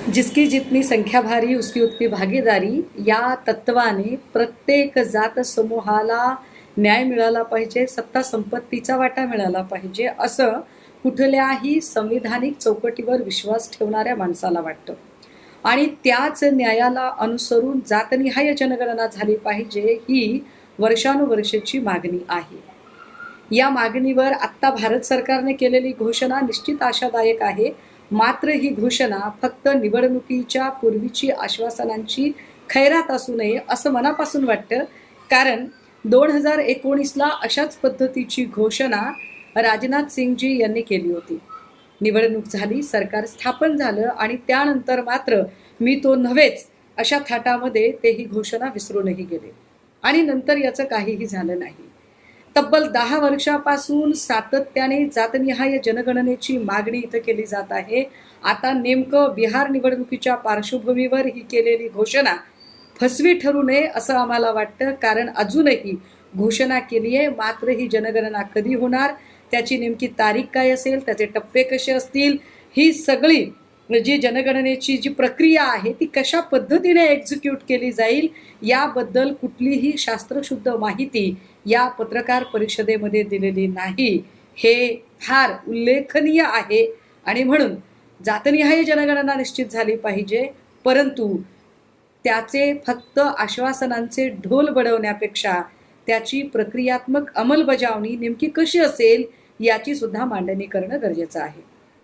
जिसकी जितनी संख्या भारी उसकी उतनी भागीदारी या तत्वाने प्रत्येक जात समूहाला न्याय मिळाला पाहिजे, सत्ता संपत्तीचा वाटा मिळाला पाहिजे असं कुठल्याही संविधानिक चौकटीवर विश्वास ठेवणाऱ्या माणसाला वाटतं. आणि त्याच न्यायाला अनुसरून जातनिहाय जनगणना झाली पाहिजे ही वर्षानुवर्षेची मागणी आहे. या मागणीवर आत्ता भारत सरकारने केलेली घोषणा निश्चित आशादायक आहे. मात्र ही घोषणा फक्त निवडणुकीच्या पूर्वीची आश्वासनांची खैरात असू नये असं मनापासून वाटतं. कारण 2019ला अशाच पद्धतीची घोषणा राजनाथ सिंगजी यांनी केली होती. निवडणूक झाली, सरकार स्थापन झालं आणि त्यानंतर मात्र मी तो नव्हेच अशा थाटामध्ये ते ही घोषणा विसरूनही गेले आणि नंतर याचं काहीही झालं नाही. तब्बल 10 वर्षापासून सातत्याने जातनिहाय जनगणनेची मागणी इथं केली जात आहे. आता नेमकं बिहार निवडणुकीच्या पार्श्वभूमीवर ही केलेली घोषणा फसवी ठरू नये असं आम्हाला वाटतं. कारण अजूनही घोषणा केली आहे, मात्र ही जनगणना कधी होणार, त्याची नेमकी तारीख काय असेल, त्याचे टप्पे कसे असतील, ही सगळी जी जनगणनेची जी प्रक्रिया आहे ती कशा पद्धतीने एक्झिक्यूट केली जाईल याबद्दल कुठलीही शास्त्रशुद्ध माहिती या पत्रकार परिषदेमध्ये दिलेली नाही. हे फार उल्लेखनीय आहे आणि म्हणून जातनिहाय जनगणना निश्चित झाली पाहिजे, परंतु त्याचे फक्त आश्वासनांचे ढोल बडवण्यापेक्षा त्याची प्रक्रियात्मक अंमलबजावणी नेमकी कशी असेल याची सुद्धा मांडणी करणं गरजेचं आहे.